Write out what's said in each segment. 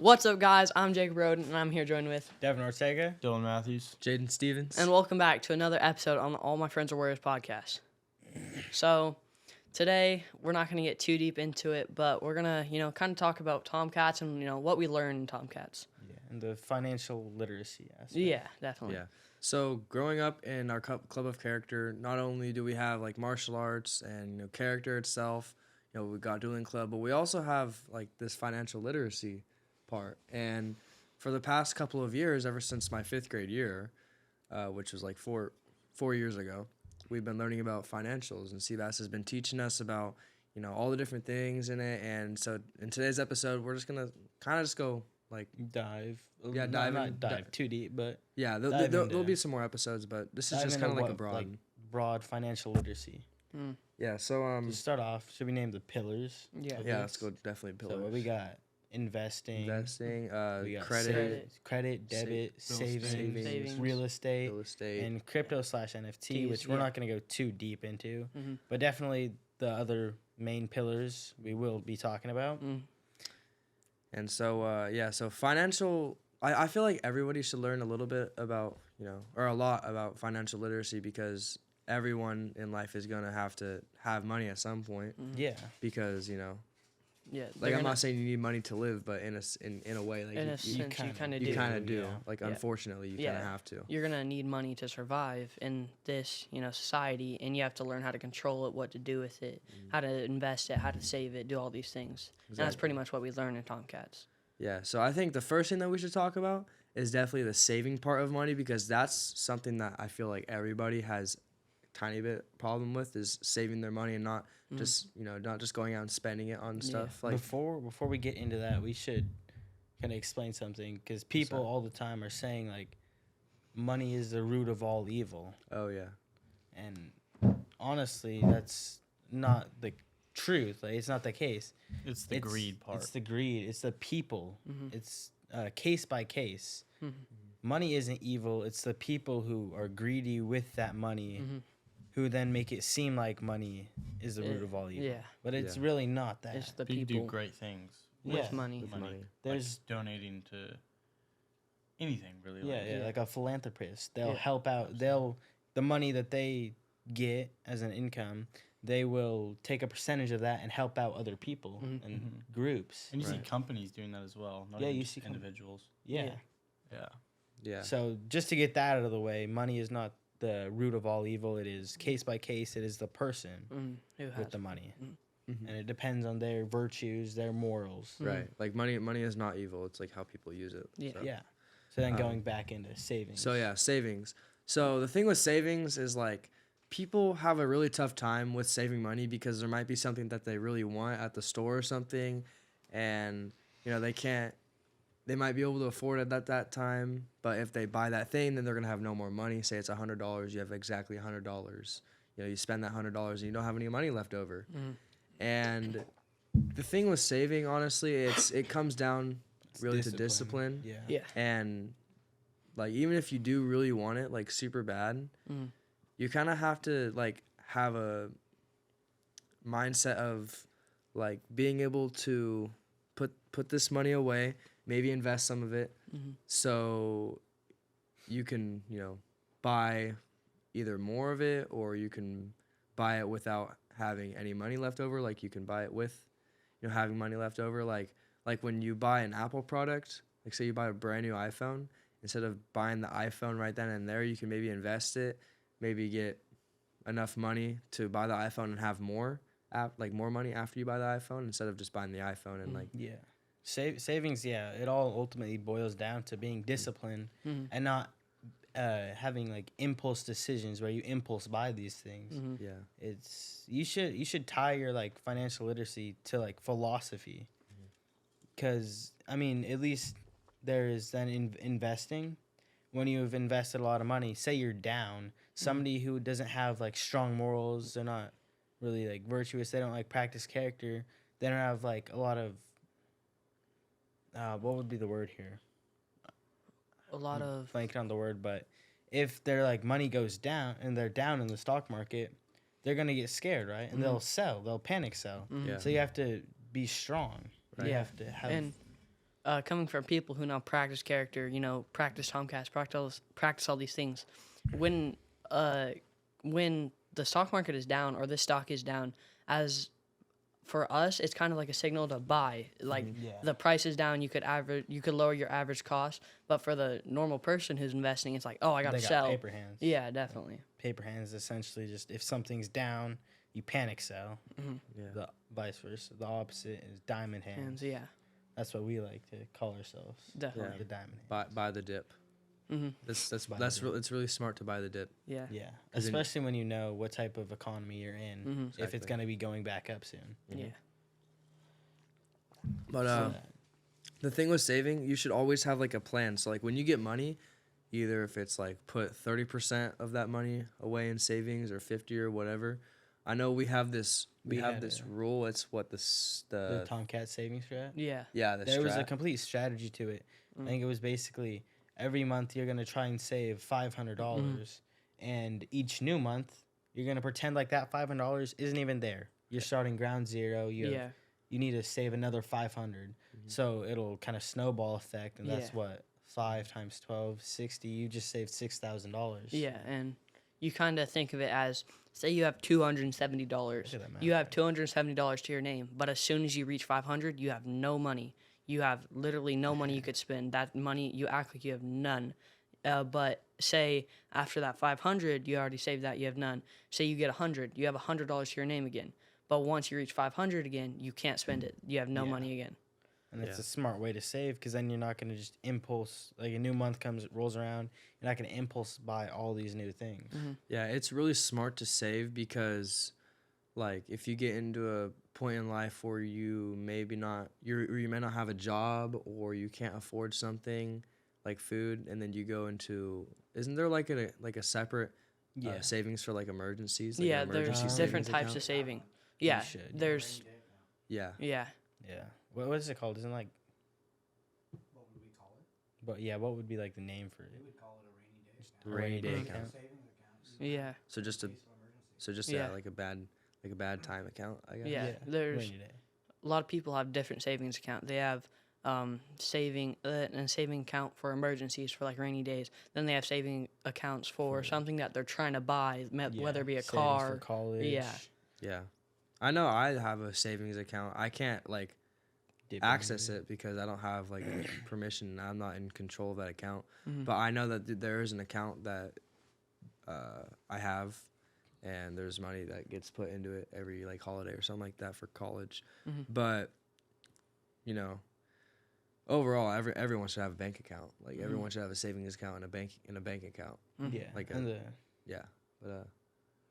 What's up, guys? I'm Jacob Roden, and I'm here joined with Devin Ortega, Dylan Matthews, Jaden Stevens. and welcome back to another episode on the All My Friends Are Warriors podcast. So, today, we're not going to get too deep into it, but we're going to, kind of talk about Tomcats and, what we learned in Tomcats. yeah, and the financial literacy aspect. Yeah, definitely. Yeah. So growing up in our club of character, not only do we have like martial arts and character itself, we got dueling club, but we also have like this financial literacy part. And for the past couple of years, ever since my 5th grade year, which was like four years ago, we've been learning about financials, and CBAS has been teaching us about all the different things in it. And so in today's episode, we're just gonna kind of just go like Dive. Yeah, not dive too deep, but yeah. There'll be some more episodes, but this is just kind of like a broad. broad financial literacy. Yeah. So To start off, should we name the pillars? Yeah. yeah, let's go definitely So pillars. what we got? Investing, Investing, we got credit, debit, savings, real estate, and crypto/NFT, which we're not going to go too deep into, but definitely the other main pillars we will be talking about. And so so financial. I feel like everybody should learn a little bit about or a lot about financial literacy, because everyone in life is gonna have to have money at some point. Yeah, Because Yeah. like I'm not saying you need money to live, but in a way, like In a you sense, you kind of do. you kind of do. yeah. Like Yeah. unfortunately, you kind of have to. You're going to need money to survive in this, society, and you have to learn how to control it, what to do with it, how to invest it, how to save it, do all these things. And that's pretty much what we learn in Tomcats. Yeah, so I think the first thing that we should talk about is definitely the saving part of money, because that's something that I feel like everybody has a tiny bit problem with, is saving their money and not just not just going out and spending it on stuff. Like before we get into that, we should kind of explain something, because people all the time are saying like money is the root of all evil. Oh yeah. And honestly, that's not the truth. Like, it's not the case. It's the greed part. It's the greed. It's the people. It's case by case. Money isn't evil. It's the people who are greedy with that money, who then make it seem like money is the root of all evil. Yeah. But it's really not that. It's the People people do great things with money. With money. There's like donating to anything really. like a philanthropist. They'll help out. The money that they get as an income, they will take a percentage of that and help out other people and groups. And you see companies doing that as well. Not even you just see individuals. Yeah. Yeah. So just to get that out of the way, money is not the root of all evil. It is case by case. It is the person Who has with the money. And it depends on their virtues, their morals. Right. Like money is not evil. It's like how people use it. Yeah. So. Yeah. So then going back into savings. So yeah, savings. So the thing with savings is like people have a really tough time with saving money, because there might be something that they really want at the store or something, and they might be able to afford it at that time, but if they buy that thing, then they're gonna have no more money. Say it's $100, you have exactly $100. You spend that $100 and you don't have any money left over. And the thing with saving, honestly, it comes down really to discipline. Yeah. And like even if you do really want it like super bad, you kind of have to like have a mindset of like being able to put this money away, maybe invest some of it, so you can buy either more of it, or you can buy it without having any money left over. Like you can buy it with having money left over. Like when you buy an Apple product, like say you buy a brand new iPhone, instead of buying the iPhone right then and there, you can maybe invest it, maybe get enough money to buy the iPhone and have more money after you buy the iPhone, instead of just buying the iPhone and like. Yeah. Savings, it all ultimately boils down to being disciplined and not having like impulse decisions where you impulse buy these things. Yeah. It's you should tie your like financial literacy to like philosophy, because I mean, at least there is then investing. When you've invested a lot of money, say you're down, somebody who doesn't have like strong morals, they're not really like virtuous, they don't like practice character, they don't have like a lot of what would be the word here? A lot of Blanking on the word, but if their like money goes down and they're down in the stock market, they're gonna get scared, right? And they'll panic sell. Yeah. So you have to be strong. Right. You have to have and coming from people who now practice character, practice Tomcats, practice all these things. When the stock market is down or this stock is down, as for us, it's kind of like a signal to buy. Like the price is down, you could lower your average cost. But for the normal person who's investing, it's like, oh, I gotta They got sell. paper hands. Yeah, definitely. Paper hands essentially just if something's down, you panic sell. Yeah. The vice versa. The opposite is diamond hands. Yeah, That's what we like to call ourselves. definitely. Yeah. The diamond hands. Buy the dip. Mm-hmm. It's really smart to buy the dip. Yeah. Yeah, 'Cause then- especially when you know what type of economy you're in. Mhm. If it's Exactly. going to be going back up soon. Yeah. But the thing with saving, you should always have like a plan. So like when you get money, either if it's like put 30% of that money away in savings or 50 or whatever. I know we have this We had rule. It's what the the Tomcat savings strat. Yeah. the There was a strat. complete strategy to it. I think it was basically every month you're going to try and save $500, and each new month you're going to pretend like that $500 isn't even there. You're starting ground zero. You need to save another 500. So it'll kind of snowball effect, and that's Yeah. what 5 times 12, 60. You just saved $6,000. Yeah, and you kind of think of it as, say you have $270. Look at that math You have $270 to your name, but as soon as you reach 500, you have no money. You have literally no money you could spend. That money, you act like you have none. But say after that 500, you already saved that, you have none. Say you get 100, you have $100 to your name again. But once you reach 500 again, you can't spend it. You have no Yeah. money again. And it's Yeah. a smart way to save because then you're not going to just impulse, like a new month rolls around, you're not going to impulse buy all these new things. Yeah, it's really smart to save because, like, if you get into a point in life where you maybe not, you may not have a job or you can't afford something like food, and then you go into, isn't there like a separate Yeah. savings for like emergencies? Like an Yeah, emergency there's savings different types account? of saving. Yeah, should. there's, Yeah, yeah. Yeah. What is it called? Isn't like. What would we call it? But yeah, what would be like the name for it? We would call it the rainy day account. account. Yeah, So just Yeah. like a bad time account, I guess. yeah. There's Rainy day. a lot of people have different savings account. They have saving account for emergencies for like rainy days. Then they have saving accounts for something that they're trying to buy, whether it be a Savings car. for college. Yeah. Yeah. I know I have a savings account. I can't like dip access into it because I don't have like permission. I'm not in control of that account. Mhm. But I know that there is an account that I have, and there's money that gets put into it every like holiday or something like that for college. Mhm. But you know, overall, everyone should have a bank account. Like everyone should have a savings account and a bank account. Yeah. Like and Yeah, but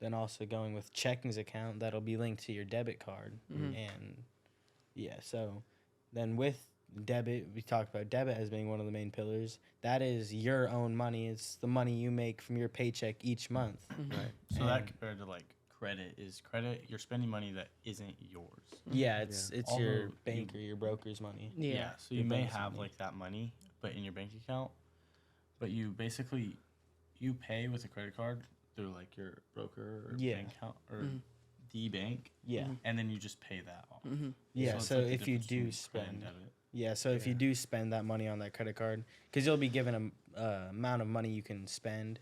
then also going with checkings account that'll be linked to your debit card. And yeah, so then with debit, we talked about debit as being one of the main pillars. That is your own money. It's the money you make from your paycheck each month. right. So that And- compared to like credit, you're spending money that isn't yours. Yeah, it's Although your you- bank or your broker's money. Yeah. So you Your may bank's have money. like that money, but in your bank account, but you basically you pay with a credit card through like your broker or Yeah. bank account or Mhm. the bank, Yeah. and then you just pay that off. Mm-hmm. Yeah, it's so like the if you difference do between credit and spend, debit. yeah, so if you do spend that money on that credit card, because you'll be given a amount of money you can spend,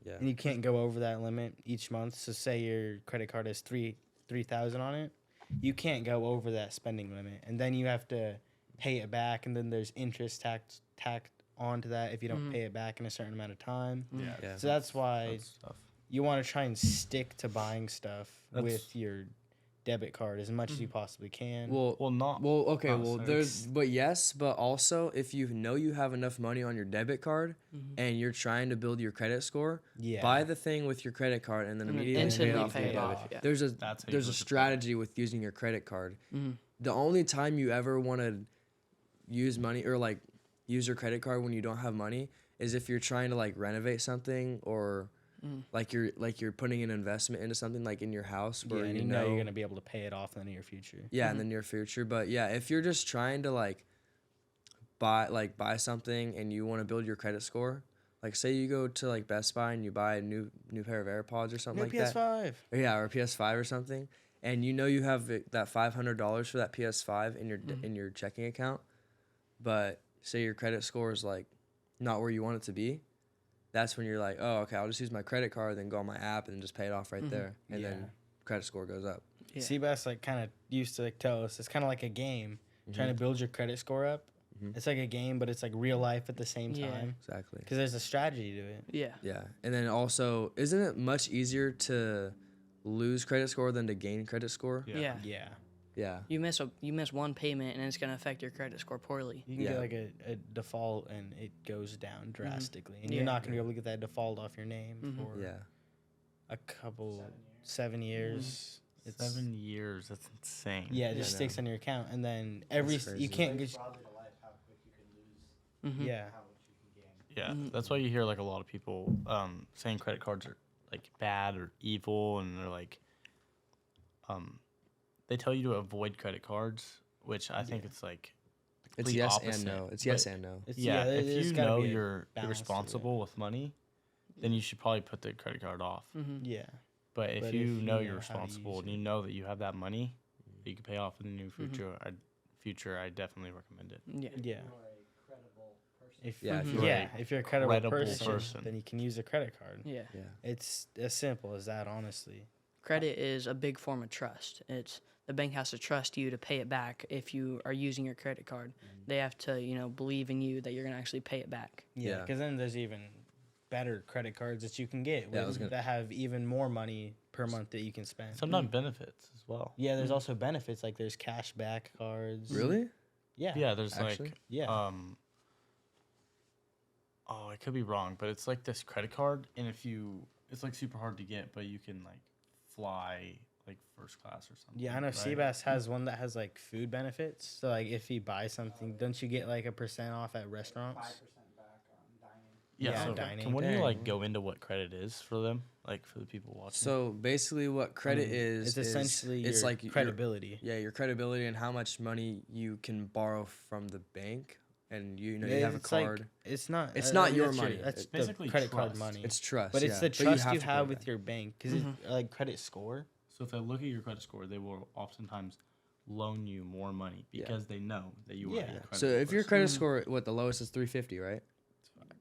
Yeah. and you can't go over that limit each month. So say your credit card has 3,000 on it, you can't go over that spending limit, and then you have to pay it back, and then there's interest tacked onto that if you don't pay it back in a certain amount of time. Yeah. Yeah. So that's why That's tough. you want to try and stick to buying stuff That's- with your debit card as much as you possibly can. Well, Well, not okay. Oh, Well, sorry. there's, but yes, but also if you know you have enough money on your debit card and you're trying to build your credit score, yeah, buy the thing with your credit card and then And then immediately instantly pay it off. pay with it your off, debit. yeah. That's how you There's a lose the strategy with using your credit card. Mhm. The only time you ever want to use money or like use your credit card when you don't have money is if you're trying to like renovate something or like you're putting an investment into something like in your house yeah, where and you know you're gonna be able to pay it off in the near future. yeah, in the near future. But yeah, if you're just trying to like buy something and you want to build your credit score, like say you go to like Best Buy and you buy a new pair of AirPods or something New like that. PS5. Or yeah, or a PS5 or something, and you know you have that $500 for that PS5 in your checking account, but say your credit score is like not where you want it to be, that's when you're like, oh, okay, I'll just use my credit card, then go on my app and just pay it off right there, and then credit score goes up. Yeah. Seabass like kind of used to like tell us it's kind of like a game, trying to build your credit score up. It's like a game, but it's like real life at the same time. Exactly. Because there's a strategy to it. Yeah. Yeah, and then also, isn't it much easier to lose credit score than to gain credit score? Yeah. Yeah. Yeah. You miss one payment and it's gonna affect your credit score poorly. You can Yeah. get like a default and it goes down drastically. And Yeah. you're not going to be able to get that default off your name for Yeah. a couple, 7 years. It's 7 years. That's insane. Yeah, it just I sticks on your account. And then every, That's you crazy. can't get, broadly to life how quick you can lose, yeah. how much you can gain. Yeah, that's why you hear like a lot of people saying credit cards are like bad or evil, and they're like, they tell you to avoid credit cards, which I think it's like the It's complete yes opposite. and no. It's yes But and no. It's, yeah, there's if you gotta know be a you're balance to it. responsible with money, then you should probably put the credit card off. Yeah. But if But you if you know know you're how to responsible use and it. you know that you have that money that you can pay off in the near future, I definitely recommend it. Yeah. Yeah. You're a credible person. If, Yeah, if you're yeah, a if you're a credible, credible person. then you can use a credit card. Yeah. Yeah. It's as simple as that, honestly. Credit is a big form of trust. It's the bank has to trust you to pay it back if you are using your credit card. They have to, believe in you that you're gonna actually pay it back. Yeah, Yeah. because then there's even better credit cards that you can get Yeah, I was that have even more money per month that you can spend. Sometimes benefits as well. Yeah, there's also benefits like there's cash back cards. Really? Yeah. Yeah, there's Actually? like Yeah. Oh, I could be wrong, but it's like this credit card, and it's like super hard to get, but you can like fly like first class or something. Yeah, I know right? Seabass has one that has like food benefits. So like if you buy something, don't you get like a % off at restaurants? 5% back on dining. Yeah, Yeah, so dining. can one of you Dang. like go into what credit is for them, like for the people watching? So basically, what credit is It's essentially it's your like credibility. your credibility and how much money you can borrow from the bank, and you Yeah, have a it's like- card. it's not. It's not your that's money. That's It's the basically credit card trust. money. It's trust, but it's yeah. the But trust have you to have pay with back. your bank because it's like credit score. So if they look at your credit score, they will oftentimes loan you more money because they know that you are. Yeah. A credible So if your person. credit score, what the lowest is 350, right?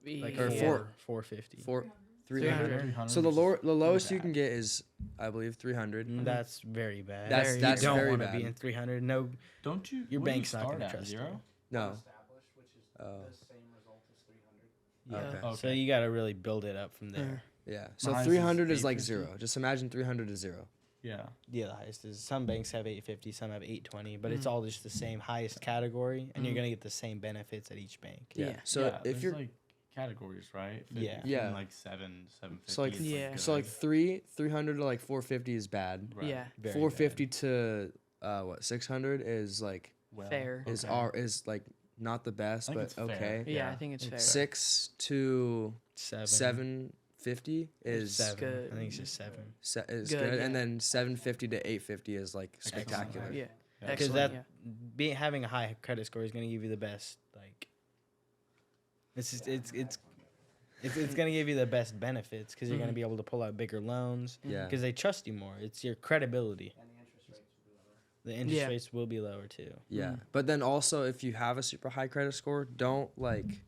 Like Or Yeah. 450. 300. 300 So the is lowest you bad. can get is, I believe, 300. That's very bad. That's- you that's don't very want to be bad. in 300. No, Don't you? Your what do you bank's not start gonna at, trust you. 0? No. Established, which is Oh. the same result as 300. yeah. Okay. So Okay. you got to really build it up from there. Yeah. So Mine's is 300 is like 850. 0. Just imagine 300 is 0. Yeah. Yeah, the highest is some banks have 850, some have 820, but it's all just the same highest category, and you're gonna get the same benefits at each bank. Yeah. Yeah. So yeah, if there's, you're like categories, right? Yeah. Yeah. Like 750. so like is, Yeah. good. so like 300 to like 450 is bad. Right. Yeah. Very 450 to 600 is like Well, Fair. is like not the best, I think but it's fair. okay. Yeah, Yeah. I think it's fair. 6 to bad. 750 is seven. good. I think it's just 7. is Good, good, and yeah. then 750 to 850 is like spectacular. Yeah. Yeah. Because Excellent. that having a high credit score is gonna give you the best like. It's just, it's gonna give you the best benefits because you're gonna be able to pull out bigger loans. Yeah. Because they trust you more. It's your credibility. And the interest rates will be lower. The interest Yeah. rates will be lower too. Yeah. But then also, if you have a super high credit score, don't like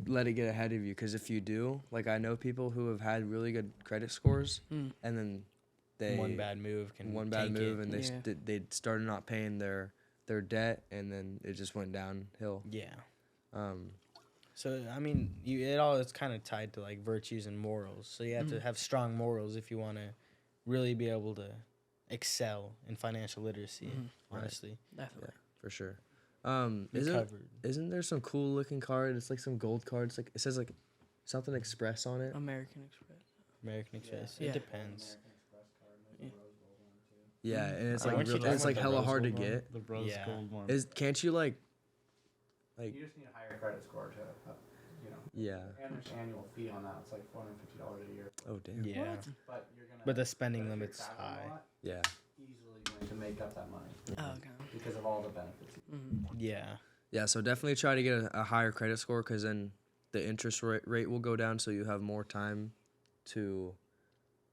let it get ahead of you. Because if you do, like I know people who have had really good credit scores, and then they One bad move can one bad tank move, it. and Yeah. they started not paying their debt, and then it just went downhill. Yeah. Um, So I mean, it all is kind of tied to like virtues and morals. So you have to have strong morals if you want to really be able to excel in financial literacy. Honestly, Definitely. for sure. You're covered. Isn't there some cool looking card? It's like some gold card. It's like it says like something Express on it. American Express. American Express. Yeah. It depends. American Express card, maybe the Rose Gold one too. Yeah, and it's Aren't like you real, talking it's like about hella Rose hard to gold one? get. The rose Yeah. gold one. Can't you like You just need a higher credit score to, yeah? and there's annual fee on that. It's like $450 a year. Oh damn. Yeah. But you're gonna. But the spending if you're limit's traveling a high. lot, Yeah. easily going to make up that money Oh, okay. because of all the benefits. Yeah. Yeah, so definitely try to get a higher credit score because then the interest rate will go down, so you have more time to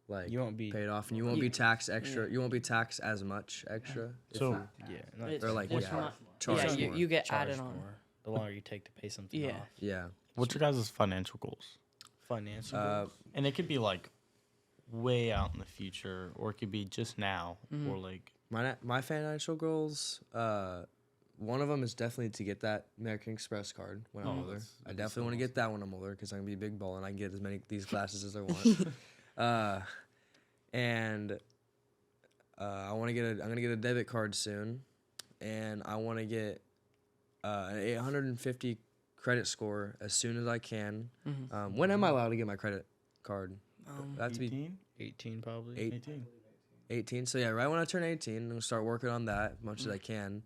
like You won't be. pay it off, and you won't be taxed extra. You won't be taxed as much extra. So Yeah. Not It's- Or like it's yeah, not- charge yeah, more. you get charged added on. more. the longer you take to pay something Yeah. off. Yeah. What's your guys' financial goals? Financial. And it could be like way out in the future, or it could be just now, or like My financial goals, one of them is definitely to get that American Express card when I'm older. that's I definitely want to get that when I'm older because I'm gonna be a big ball and I can get as many these classes as I want. And I'm gonna get a debit card soon, and I want to get an 850 credit score as soon as I can. When am I allowed to get my credit card? That to be 18? 18 probably. 18. 18. So yeah, right when I turn 18, I'm gonna start working on that as much as I can,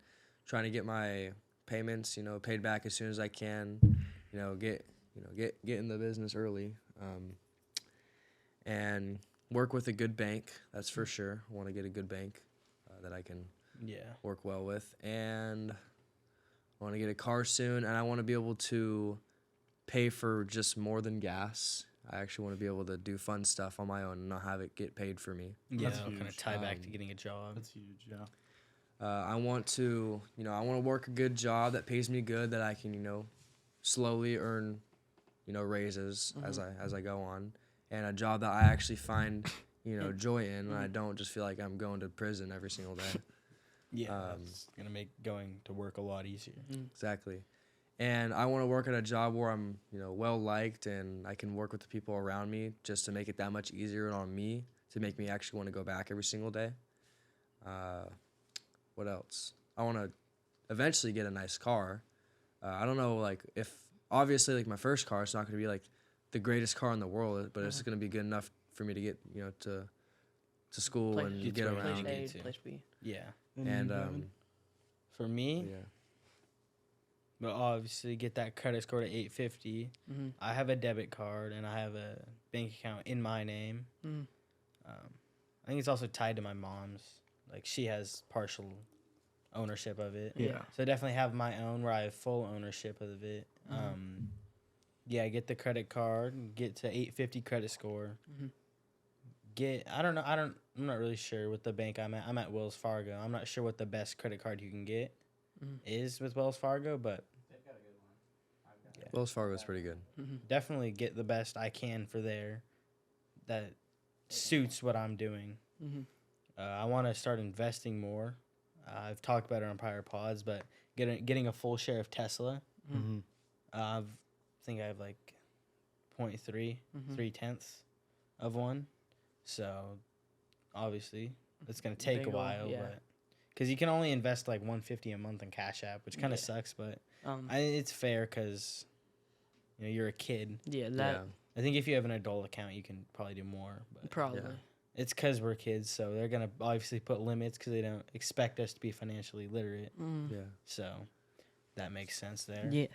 trying to get my payments, paid back as soon as I can. Get in the business early, and work with a good bank. That's for sure. I want to get a good bank that I can work well with, and I want to get a car soon, and I want to be able to pay for just more than gas. I actually want to be able to do fun stuff on my own and not have it get paid for me. Yeah, That's that'll kind of huge. tie back to getting a job. That's huge, yeah. I want to, work a good job that pays me good, that I can, slowly earn, raises as I go on, and a job that I actually find, joy in, and I don't just feel like I'm going to prison every single day. Yeah, that's gonna make going to work a lot easier. Exactly. And I want to work at a job where I'm, well liked, and I can work with the people around me just to make it that much easier on me, to make me actually want to go back every single day. What else? I want to eventually get a nice car. I don't know, if obviously my first car, it's not going to be like the greatest car in the world, but it's going to be good enough for me to get to school Place- and get get to Place around. around. A, too. place B. Yeah. And For me, yeah. but obviously get that credit score to 850. I have a debit card and I have a bank account in my name. I think it's also tied to my mom's. Like, she has partial ownership of it. Yeah. So I definitely have my own where I have full ownership of it. Yeah, get the credit card, get to 850 credit score. I'm not really sure what the bank I'm at. I'm at Wells Fargo. I'm not sure what the best credit card you can get is with Wells Fargo, but They've got a good one. I've got Wells Fargo is pretty good. definitely get the best I can for there that suits what I'm doing. I want to start investing more. I've talked about it on prior pods, but getting a full share of Tesla. I think I have like 0.3, 3/10 of one. So obviously it's gonna take Big a ol', while, yeah. but because you can only invest like $150 a month in Cash App, which kind of Yeah. sucks, but it's fair because you're a kid. Yeah, that I think if you have an adult account, you can probably do more. But probably. Yeah. it's because we're kids, so they're gonna obviously put limits because they don't expect us to be financially literate. Yeah. So that makes sense there. Yeah.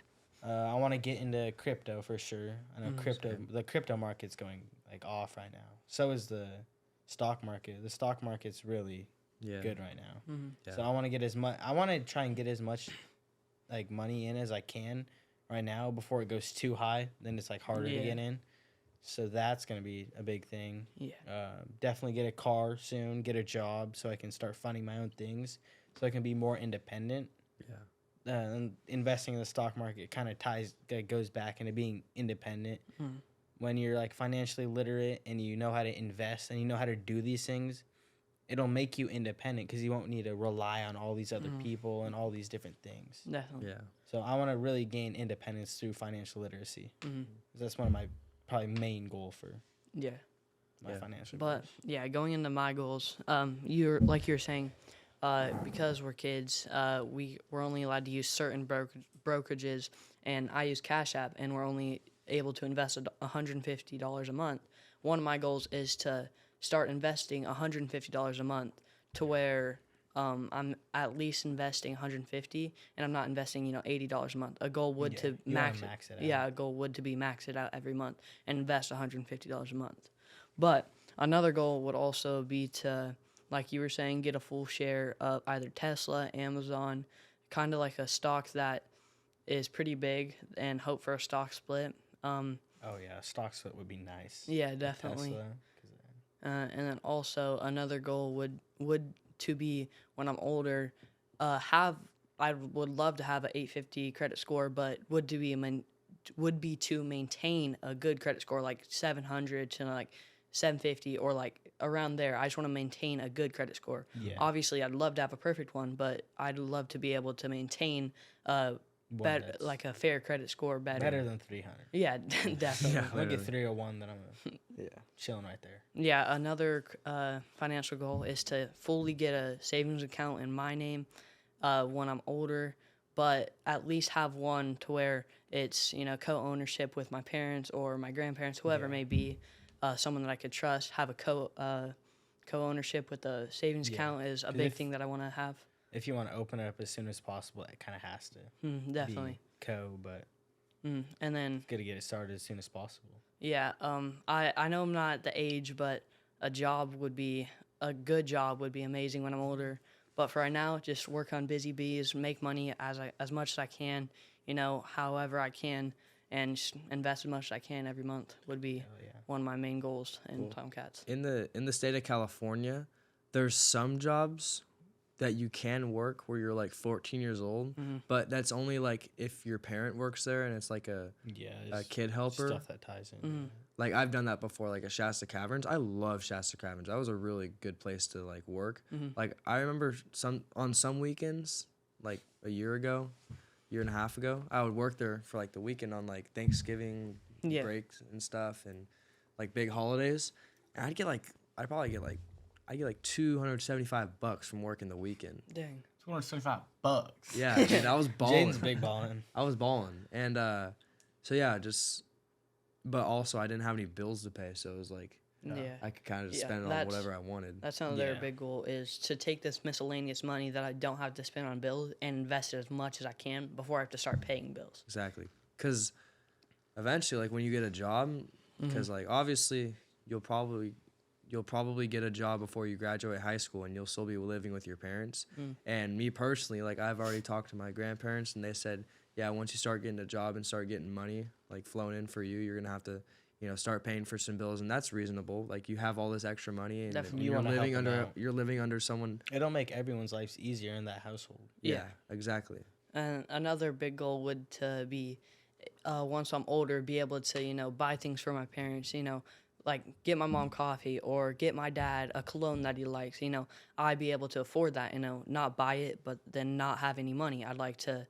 I want to get into crypto for sure. I know same. the crypto market's going like off right now. So is the stock market. The stock market's really Yeah. good right now. Yeah. So I want to get as much. I want to try and get as much like money in as I can right now before it goes too high. Then it's like harder to Yeah. get in. So that's gonna be a big thing. Yeah. Definitely get a car soon. Get a job so I can start funding my own things. So I can be more independent. Yeah. And investing in the stock market kind of goes back into being independent. When you're like financially literate and you know how to invest and you know how to do these things, it'll make you independent because you won't need to rely on all these other people and all these different things. Definitely. Yeah. So I want to really gain independence through financial literacy. 'Cause that's one of my probably main goal for Yeah. my Yeah. financial But goals. yeah, going into my goals, you're saying, because we're kids, we're only allowed to use certain brokerages, and I use Cash App, and we're only able to invest $150 a month. One of my goals is to start investing $150 a month to where I'm at least investing 150, and I'm not investing $80 a month. A goal would Yeah, to you wanna max max it out. Yeah, a goal would to be max it out every month and invest $150 a month. But another goal would also be to, like you were saying, get a full share of either Tesla, Amazon, kind of like a stock that is pretty big, and hope for a stock split. Oh yeah, stock split would be nice. Yeah, with definitely. Tesla, 'cause, And then also another goal would to be when I'm older, have I would love to have an 850 credit score, but would be to maintain a good credit score like 700 to like 750 or like around there. I just want to maintain a good credit score. Yeah. Obviously, I'd love to have a perfect one, but I'd love to be able to maintain One that's like a fair credit score better than 300. Yeah, definitely. Yeah. If I get 301, then I'm Yeah. chilling right there. Yeah, another financial goal is to fully get a savings account in my name when I'm older, but at least have one to where it's, co-ownership with my parents or my grandparents, whoever may be, someone that I could trust. Have a co-ownership with the savings account is a 'Cause big if- thing that I want to have. If you want to open it up as soon as possible, it kind of has to Definitely. be but And then got to get it started as soon as possible. yeah, I know I'm not at the age, but a good job would be amazing when I'm older. But for right now, just work on busy bees, make money as much as I can, however I can, and just invest as much as I can every month would be Hell yeah. one of my main goals in Tomcats. In the state of California, there's some jobs that you can work where you're like 14 years old, but that's only like if your parent works there and it's like a there's kid helper. stuff that ties in. Like I've done that before, like at Shasta Caverns. I love Shasta Caverns. That was a really good place to like work. Like I remember on some weekends, like a year and a half ago, I would work there for like the weekend on like Thanksgiving breaks and stuff and like big holidays. And I'd probably get like $275 from working the weekend. Dang. $275. Yeah, dude, I was balling. Jaden's big balling. I was balling, and so yeah, but also I didn't have any bills to pay, so it was like I could kind of just spend it on whatever I wanted. That's another Yeah. big goal is to take this miscellaneous money that I don't have to spend on bills and invest it as much as I can before I have to start paying bills. Exactly, because eventually, like when you get a job, because like obviously you'll probably get a job before you graduate high school, and you'll still be living with your parents. And me personally, like I've already talked to my grandparents, and they said, yeah, once you start getting a job and start getting money like flown in for you, you're gonna have to, start paying for some bills, and that's reasonable. Like you have all this extra money, and Definitely. You you're wanna help living them under out. you're living under someone. It'll make everyone's lives easier in that household. Yeah, exactly. And another big goal would to be, once I'm older, be able to, buy things for my parents, like get my mom coffee or get my dad a cologne that he likes. I'd be able to afford that, not buy it, but then not have any money. I'd like to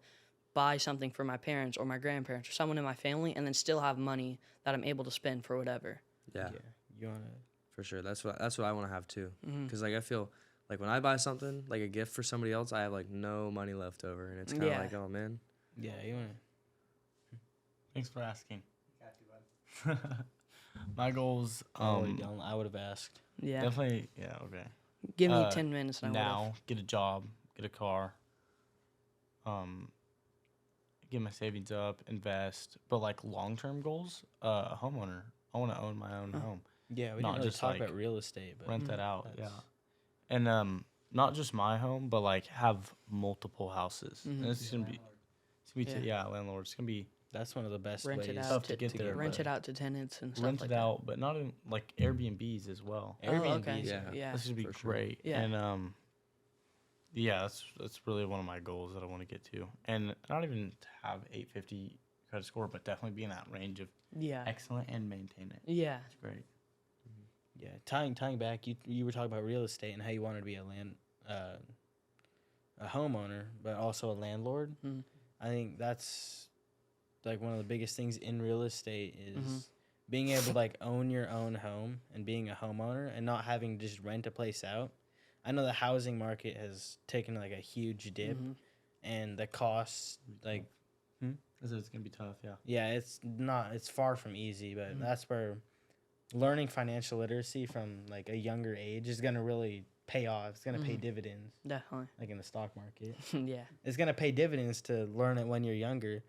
buy something for my parents or my grandparents or someone in my family and then still have money that I'm able to spend for whatever. Yeah, You wanna for sure. That's what I want to have too. Because like I feel like when I buy something like a gift for somebody else, I have like no money left over, and it's kind of like, oh man. you wanna Thanks for asking. Got you, bud. My goals, I would have asked. Yeah. definitely, yeah, okay. Give me 10 minutes and I Now, get a job, get a car, get my savings up, invest. But like long-term goals, a homeowner. I want to own my own home, Yeah, we Not didn't really just, talk like, about real estate, but rent that out, yeah. that's- And not just my home, but like have multiple houses. And this is gonna be, landlord. It's gonna be that's one of the best Rent ways. it out tough to get there. rent but it out to tenants and stuff rent like it out, but not in like Airbnbs as well. that. Oh, okay. Airbnbs, Yeah. This would be for sure. great. Yeah. And that's really one of my goals that I want to get to. And not even to have 850 credit score, but definitely be in that range of Yeah. excellent and maintain it. Yeah. It's great. Yeah, tying back, you were talking about real estate and how you wanted to be a homeowner, but also a landlord. I think that's like one of the biggest things in real estate is being able to like own your own home and being a homeowner and not having to just rent a place out. I know the housing market has taken like a huge dip, and the costs like It's gonna be tough. Yeah. yeah, it's far from easy, but that's where learning financial literacy from like a younger age is gonna really pay off. It's gonna pay dividends, Definitely. like in the stock market. Yeah. It's gonna pay dividends to learn it when you're younger,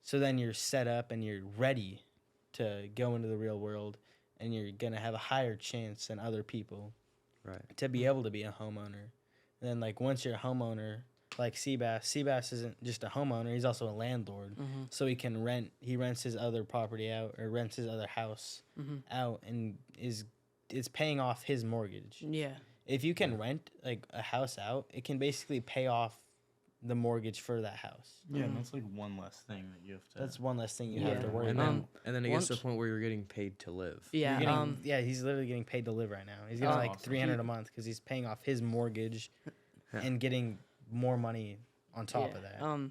so then you're set up and you're ready to go into the real world, and you're gonna have a higher chance than other people, Right. to be able to be a homeowner. And then like once you're a homeowner, like Seabass isn't just a homeowner; he's also a landlord. So he can rent. He rents his other property out, or rents his other house out, and is paying off his mortgage. Yeah. If you can rent like a house out, it can basically pay off the mortgage for that house. Yeah, and that's like one less thing that you have to. That's one less thing you Yeah. have to worry And about. then it gets to a once- point where you're getting paid to live. Yeah. You're getting, yeah, he's literally getting paid to live right now. He's getting Oh, like awesome. $300 a month because he's paying off his mortgage Yeah. and getting more money on top of that.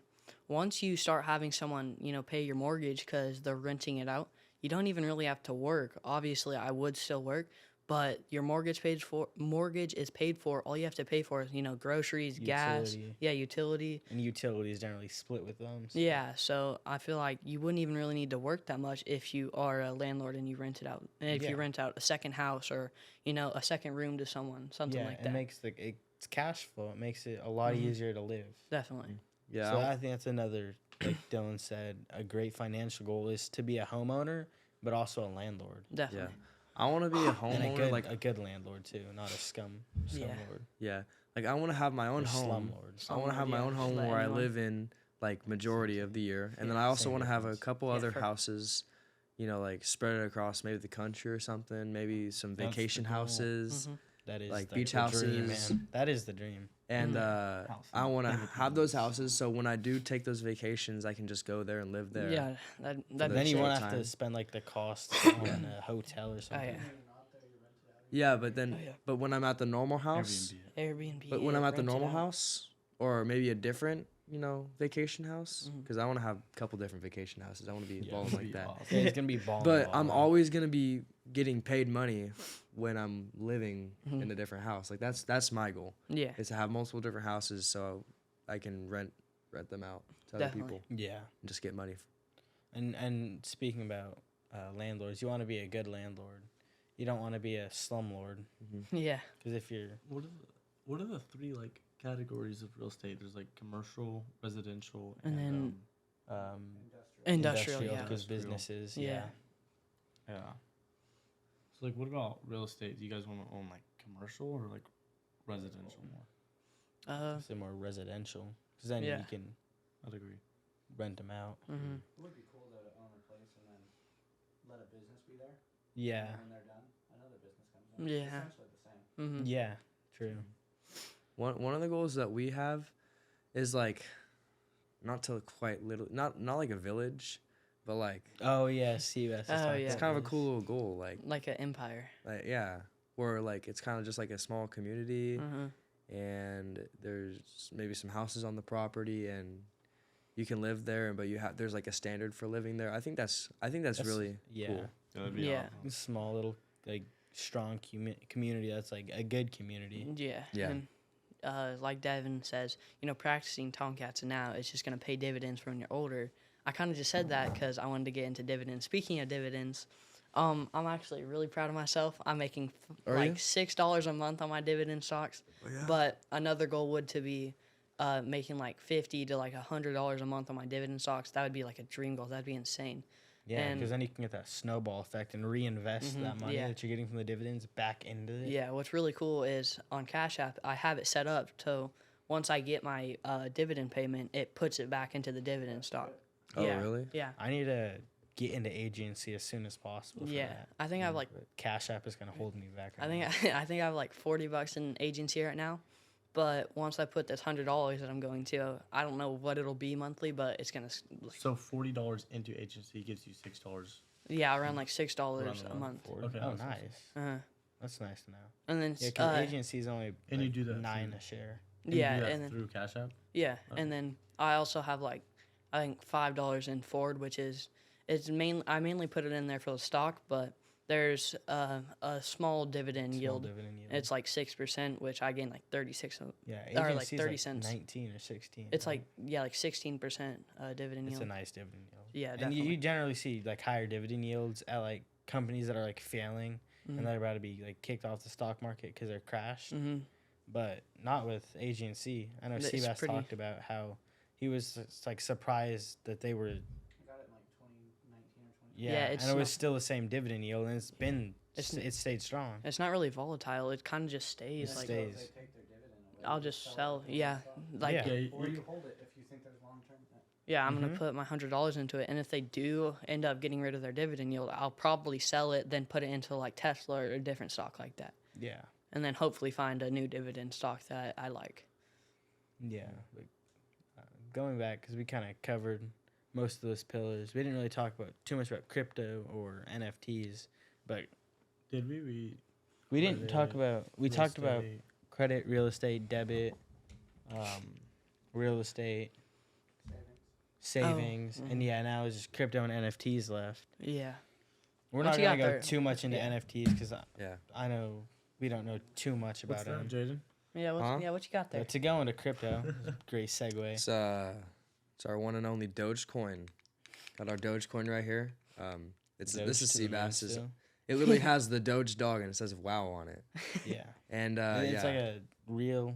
Once you start having someone, pay your mortgage because they're renting it out, you don't even really have to work. Obviously, I would still work, but your mortgage is paid for. All you have to pay for is, groceries, gas, Utility. Utility. And utilities generally split with them. So. Yeah, so I feel like you wouldn't even really need to work that much if you are a landlord and you rent it out. And if you Yeah. rent out a second house or, a second room to someone, something like it that. makes it's cash flow. It makes it a lot easier to live. Definitely. Yeah. So I think that's another, like Dylan said, a great financial goal is to be a homeowner, but also a landlord. Definitely. I want to be a And homeowner, a good landlord too, not a scum Yeah. lord. yeah, like I want to have my own Or home. slumlord. I want to have my own home Let where I anyone- live in like majority of the year, and then Yeah, I also same want to have a difference. couple Yeah, other for- houses, like spread across maybe the country or something. Maybe some That's the vacation goal. houses, That is Like the beach dream, houses. man. That is the dream. and House I in want to Philippines. have those houses so when I do take those vacations, I can just go there and live there. Yeah, that'd the be Then you short won't sick. have to time. spend like the cost on a hotel or Oh, something. yeah. Yeah, but then, Oh, yeah. but when I'm at the normal house, Airbnb. Airbnb. but when yeah, I'm at the rent it normal out. house or maybe a different, vacation house, Mhm. because I want to have a couple different vacation houses. I want to be Yeah. balling That'd like be that. awesome. Yeah, he's gonna be balling. But all I'm out. always gonna be getting paid money when I'm living Mhm. in a different house. Like that's my goal Yeah, is to have multiple different houses so I can rent them out to other Definitely. people Yeah. and just get money. And speaking about landlords, you want to be a good landlord. You don't want to be a slumlord yeah. because if you're What are the three like categories of real estate? There's like commercial, residential, And and then industrial, Industrial, yeah. because Industrial. businesses, Yeah. yeah. yeah. So like, what about real estate? Do you guys want to own like commercial or like residential more? Say more residential because then Yeah. you can I'd agree. rent them out. Mm-hmm. It would be cool to own a place and then let a business be there. Yeah. And when they're done, another business comes in. Yeah. It's essentially the same. Mm-hmm. Yeah. True. One of the goals that we have is like not to quite little not like a village, but like Oh yeah, CBS. Oh, it's yeah. kind of a cool little goal. Like an empire. Like yeah, where like it's kind of just like a small community. Mm-hmm. And there's maybe some houses on the property and you can live there but there's like a standard for living there. I think that's really yeah. cool. That'd be Yeah. awesome. Small little like strong community. That's like a good community. Yeah. Yeah. And like Devin says, practicing Tomcats now is just going to pay dividends for when you're older. I kind of just said that because I wanted to get into dividends. Speaking of dividends, I'm actually really proud of myself. I'm making Are you? $6 a month on my dividend stocks. But another goal would to be making like $50 to like $100 a month on my dividend stocks. That would be like a dream goal. That'd be insane. Yeah, And- because then you can get that snowball effect and reinvest that money yeah. that you're getting from the dividends back into it. Yeah, what's really cool is on Cash App, I have it set up so once I get my dividend payment, it puts it back into the dividend stock. Oh, yeah. really? Yeah. I need to get into agency as soon as possible. For Yeah. that. I think I have like But Cash App is gonna hold me back. I think I think I have like $40 in agency right now. But once I put this $100 that I'm going to, I don't know what it'll be monthly, but it's gonna So $40 into agency gives you $6. around like $6 Around a the month. Okay, Oh, that's awesome. nice. Uh-huh. That's nice to know. And then Yeah, because agency is only And you like do that 9 through- a share. And you yeah, do that and then through Cash App. yeah, Okay. and then I also have like I think $5 in Ford, which is I mainly put it in there for the stock, but there's a small dividend Small yield. dividend yield. It's like 6%, which I gain like 36. yeah, or like agency is 30 cents. 19 or 16. It's right? like 16% dividend It's a yield. nice dividend yield. Yeah, And definitely. you generally see like higher dividend yields at like companies that are like failing Mhm. and they're about to be like kicked off the stock market because they're crashed. Mm-hmm. But not with AG&C. I know It's Seabass pretty- talked about how he was like surprised that they were I got it in like 2019 or 20. yeah, it's and it was not- still the same dividend yield and It's- it stayed strong. It's not really volatile. It kind of just stays. It Like stays. They take their dividend away. I'll you just it sell. for Yeah, stock. like Yeah. Yeah, Or you hold it if you think there's long term. yeah, I'm gonna Mhm. put my $100 into it, and if they do end up getting rid of their dividend yield, I'll probably sell it, then put it into like Tesla or a different stock like that, Yeah. and then hopefully find a new dividend stock that I like. Yeah. Like going back because we kind of covered most of those pillars. We didn't really talk about too much about crypto or NFTs, but Did we? we didn't talk Credit, about. We real talked about estate. credit, real estate, debit, real estate, savings, and yeah, now it's just crypto and NFTs left. Yeah. We're What not you gonna got go there? too much into Yeah. NFTs because Yeah. I know we don't know too much about What's that, them. Jaden? Yeah. What you got there? But to go into crypto, great segue. It's our one and only Dogecoin. Got our Dogecoin right here. This is Doge to the moon Seabass. still. It literally has the Doge dog and it says "Wow" on it. Yeah, And it's yeah. like a real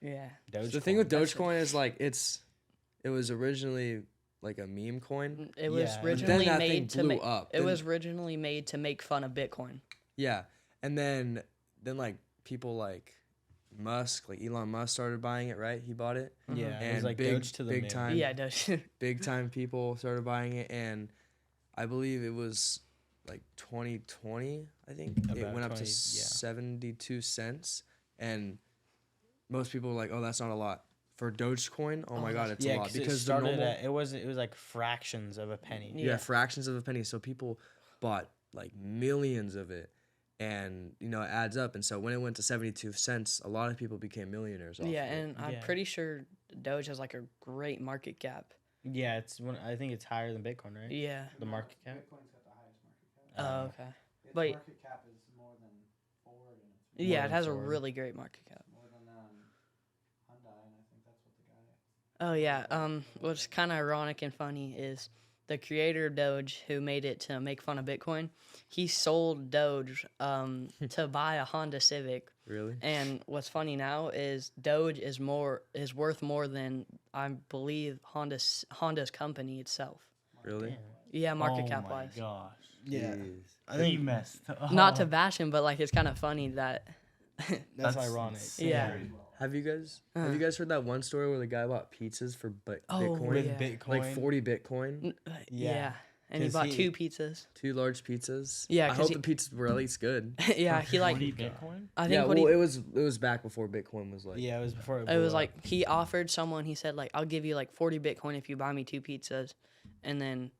Yeah. Doge. The thing with coin. Dogecoin is like it was originally like a meme coin. It was Yeah. But then But then originally that thing made to blew make. up. It Then- was originally made to make fun of Bitcoin. Yeah, and then like people like Musk, like Elon Musk started buying it, right? He bought it. Yeah, it And was like big- Doge to the big moon. time. Yeah, it does. Big time people started buying it, and I believe it was like 2020. I think it About went up 20, to yeah. 72 cents, and most people were like, "Oh, that's not a lot for Dogecoin." Oh my God, it's Yeah, a lot because it because the started normal, at it was like fractions of a penny. Yeah. yeah, fractions of a penny. So people bought like millions of it, and it adds up. And so when it went to 72 cents, a lot of people became millionaires. Off Yeah, of it. and I'm Yeah. pretty sure Doge has like a great market cap. Yeah, I think it's higher than Bitcoin, right? Yeah. The market cap. Bitcoin's got the highest market cap. Oh, okay. Its But- market cap is more than Ford, and it's Yeah, it than has a Ford. really great market cap. more than Hyundai, and I think that's what the guy. Oh yeah. What's kind of ironic and funny is the creator of Doge, who made it to make fun of Bitcoin, he sold Doge to buy a Honda Civic. Really? And what's funny now is Doge is worth more than I believe Honda's company itself. Really? Yeah, market Oh cap my wise. gosh. Yeah, Jeez. I think you messed up. Not to bash him, but like it's kind of funny that. that's ironic. insane. Yeah. Have you guys heard that one story where the guy bought pizzas for Oh, Bitcoin? With yeah. Bitcoin, Like 40 Bitcoin, Yeah. And he 'Cause bought he- 2 pizzas. 2 large pizzas. Yeah, I 'cause hope he- the pizzas were at least good. Yeah, he like 40 Bitcoin? I think Yeah, what well, he it was back before Bitcoin was like. Yeah, it was before. it blew was up. like he offered someone, he said like I'll give you like 40 Bitcoin if you buy me 2 pizzas. And then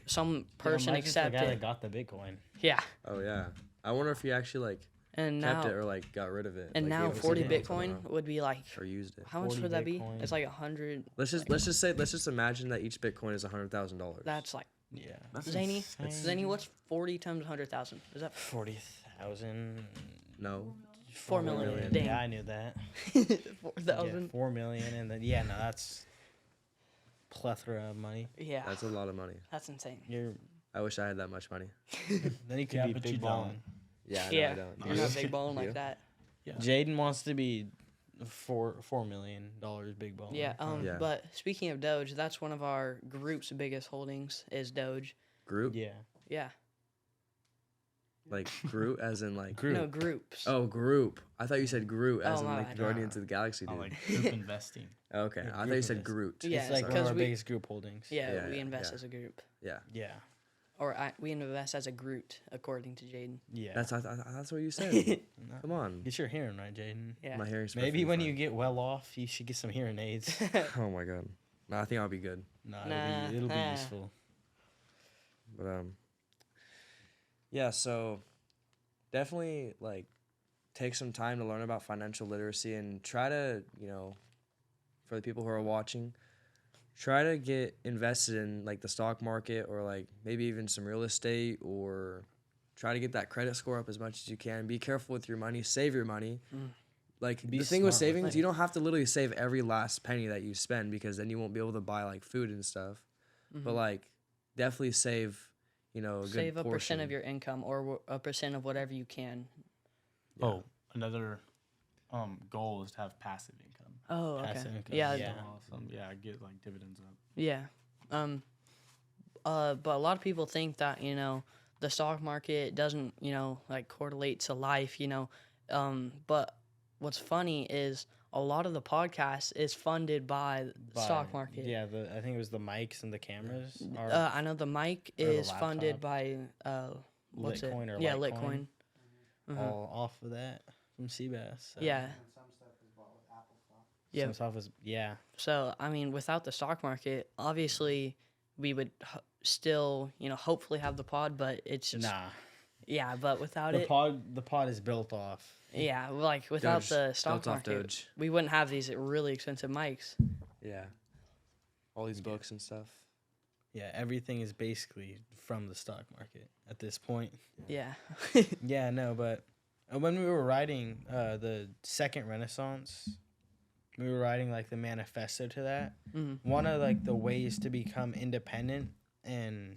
some person Mike's just the guy that accepted. got the Bitcoin. Yeah. Oh yeah. I wonder if he actually like And kept now it or like got rid of it. and like, now gave it to 40 someone else, I don't Bitcoin know, would be like or used it. how much 40 would that be? Bitcoin. It's like 100. Let's just imagine that each Bitcoin is $100,000. That's like Yeah, Zany. insane. Zany, what's 40 times 100,000? Is that 40,000. No. 4 million? Dang. Yeah, I knew that. 4,000? Yeah, 4 million, and then no, that's plethora of money. Yeah. That's a lot of money. That's insane. You're I wish I had that much money. then you could Yeah, be but big you balling. Yeah. No, Yeah. I don't. You're not big balling You? like that. Jaden wants to be $4 million big ball. Yeah. Yeah. But speaking of Doge, that's one of our group's biggest holdings is Doge. Group? Yeah. Yeah. Like Groot as in like Group. No, groups. Oh, group. I thought you said Groot as Oh, in my like bad. Guardians of the Galaxy I dude. like group investing. Okay. Yeah, I thought group you said invest. Groot. Yeah, It's like one of because our we- biggest group holdings. Yeah, Yeah, we yeah, invest yeah. as a group. Yeah. Yeah. Or we invest as a Groot, according to Jaden. Yeah. That's what you said. Come on. Get your hearing right, Jaden. Yeah. My hearing's Maybe perfectly when fine. you get well off, you should get some hearing aids. Oh my god. No, I think I'll be good. Nah, Nah, it'll be nah. useful. But yeah, so definitely like take some time to learn about financial literacy and try to, for the people who are watching, try to get invested in like the stock market or like maybe even some real estate or try to get that credit score up as much as you can. Be careful with your money, save your money. Like Be the thing with smart with savings, it. you don't have to literally save every last penny that you spend because then you won't be able to buy like food and stuff. But like definitely save, a good Save a portion. percent of your income or a percent of whatever you can. Yeah. Oh, another goal is to have passive income. Oh, okay. Passive income, Yeah, yeah. Awesome. Yeah, get like dividends up. yeah. But a lot of people think that the stock market doesn't like correlate to life. But what's funny is a lot of the podcast is funded by the stock market. Yeah, I think it was the mics and the cameras. Are I know the mic Or the is funded by what's it? Litcoin or Yeah, Litecoin. Litcoin. all off of that from Seabass. So. Yeah. And some stuff is bought with Apple stock. Yeah. Some stuff is So, I mean, without the stock market, obviously we would still, hopefully have the pod, but it's just, nah. yeah, but without The it, pod is built off. yeah, like without Doge. the stock Built off market, Doge. we wouldn't have these really expensive mics. Yeah. All these books and stuff. Yeah, everything is basically from the stock market at this point. Yeah. Yeah, no, but when we were writing the second Renaissance, we were writing like the manifesto to that. One of like the ways to become independent and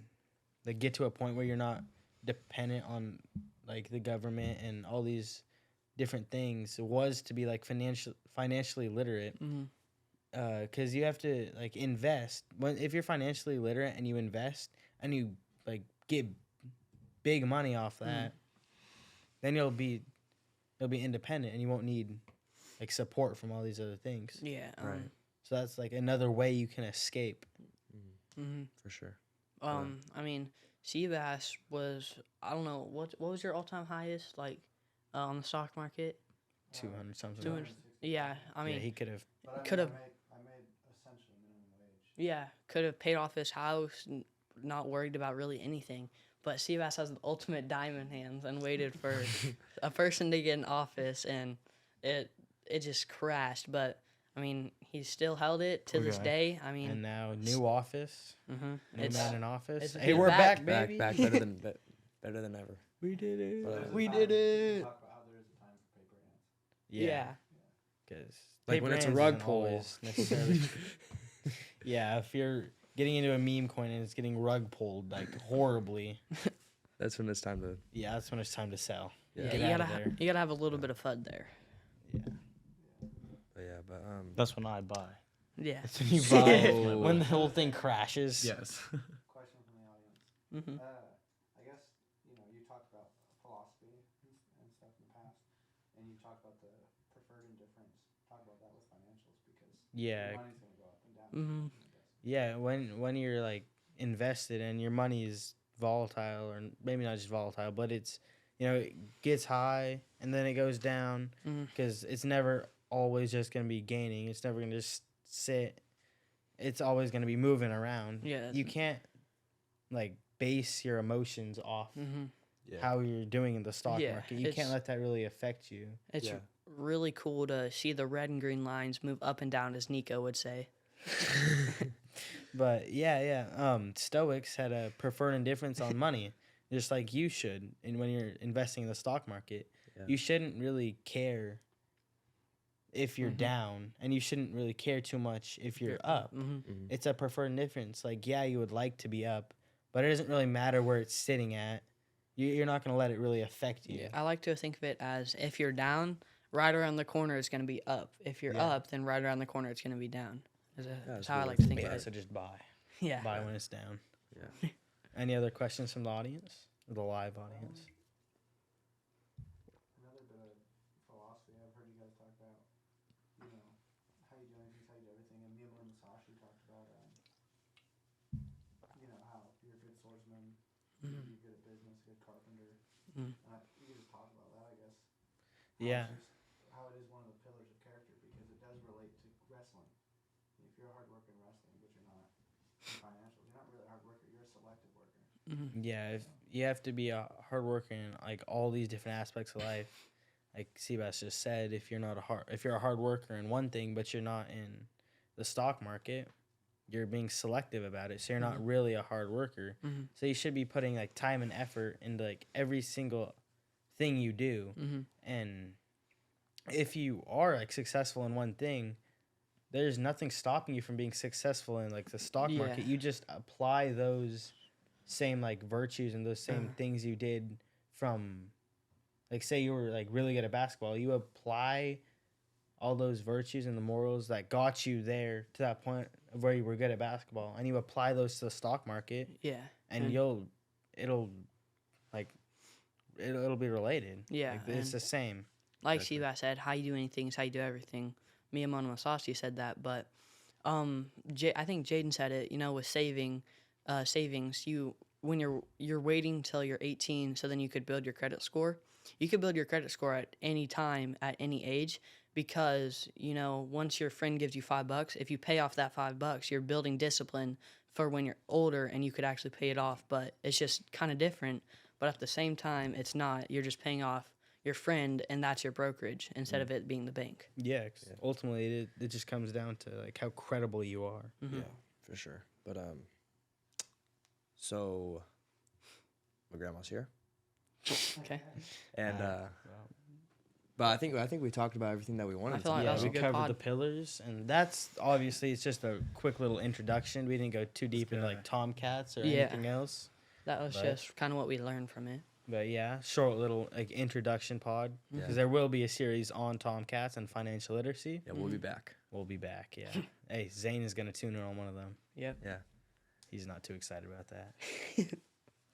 like get to a point where you're not dependent on like the government and all these different things was to be like financially literate. Because you have to like invest. If you're financially literate and you invest and you like get big money off that, then you'll be independent and you won't need like support from all these other things. Yeah. Right. So that's like another way you can escape. For sure. I mean, Seabass was, I don't know, what was your all-time highest, like, on the stock market? 200 something. 200. Yeah, I mean, yeah, he could have. But I mean, Could've- I made essentially minimum wage. yeah, could have paid off his house, not worried about really anything. But Seabass has the ultimate diamond hands and waited for a person to get in office, and it just crashed. But I mean, he still held it to this Okay. day. I mean, And now new office, new it's man in office. it's- Hey, he's we're back. back, baby. Back better than ever. We did it. But, we Time- did we it. Talk about how there is a time for paper hands. yeah. Because Like when it's a rug pull. necessarily. Yeah, if you're getting into a meme coin and it's getting rug pulled like horribly, That's when it's time to. yeah, that's when it's time to sell. Yeah, Get you out gotta of there. you gotta have a little bit of FUD there. But yeah, but That's when I buy. Yeah. That's when you buy Oh. when the whole thing crashes. Yes. Question from the audience. Mm-hmm. I guess you talked about philosophy and stuff in the past, and you talked about the preferred indifference. Talk about that with financials because Yeah, money's gonna go up and down. Mhm. yeah. When you're like invested and your money is volatile, or maybe not just volatile, but it's it gets high and then it goes down because it's never always just gonna be gaining. It's never gonna just sit. It's always gonna be moving around. Yeah. You can't like base your emotions off yeah. how you're doing in the stock Yeah, market. You can't it's- let that really affect you. It's Yeah. really cool to see the red and green lines move up and down, as Nico would say. But yeah. Stoics had a preferred indifference on money, just like you should. And when you're investing in the stock market, Yeah. you shouldn't really care if you're down, and you shouldn't really care too much if you're up. It's a preferred indifference. Like, yeah, you would like to be up, but it doesn't really matter where it's sitting at. You're not going to let it really affect you. Yeah, I like to think of it as if you're down, right around the corner is going to be up. If you're Yeah. up, then right around the corner it's going to be down. That's that's how I really like to cool. think Yeah, of so it. just buy. Yeah. Buy when it's down. Yeah. Any other questions from the audience? Or the live audience? Another bit of philosophy I've heard you guys talk about, how you do anything, how you do everything. And me and Masashi talked about, how you're a good swordsman, you're good at business, a good carpenter. Mhm. You could just talk about that, I guess. Yeah. How it is one of the pillars of character because it does relate to wrestling. If you're a hard worker in wrestling, but you're not in financials, you're not really a hard worker. You're a selective worker. Yeah, if you have to be a hard worker in like all these different aspects of life. Like Seabass just said, if you're a hard worker in one thing, but you're not in the stock market, you're being selective about it. So you're not really a hard worker. So you should be putting like time and effort into like every single thing you do. And if you are like successful in one thing, there's nothing stopping you from being successful in like the stock Yeah. market. You just apply those same like virtues and those same things you did from like say you were like really good at basketball. You apply all those virtues and the morals that got you there to that point of where you were good at basketball, and you apply those to the stock market, Yeah. and it'll be related. Yeah, Like, it's and- the same. Like Seabass said, how you do anything is how you do everything. Miyamoto Masashi said that, but I think Jaden said it. With savings, when you're waiting till you're 18, so then you could build your credit score. You could build your credit score at any time, at any age, because, you know, once your friend gives you $5, if you pay off that $5, you're building discipline for when you're older and you could actually pay it off. But it's just kind of different. But at the same time, it's not. You're just paying off your friend, and that's your brokerage instead of it being the bank. Yeah, 'cause ultimately it just comes down to like how credible you are. Mm-hmm. Yeah, for sure. But so my grandma's here, Okay. and but I think we talked about everything that we wanted. I feel to. like Yeah, that was a we good covered pod. the pillars, and that's obviously it's just a quick little introduction. We didn't go too deep into like Tomcats or Yeah. anything else. That was Right. just kind of what we learned from it. But yeah, short little like introduction pod Yeah. because there will be a series on Tomcats and financial literacy. Yeah, we'll be back. We'll be back. Yeah. Hey, Zane is gonna tune in on one of them. Yep. Yeah. He's not too excited about that.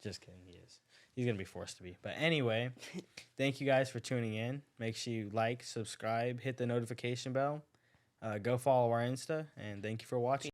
Just kidding, he is. He's gonna be forced to be. But anyway, thank you guys for tuning in. Make sure you like, subscribe, hit the notification bell. Go follow our Insta, and thank you for watching.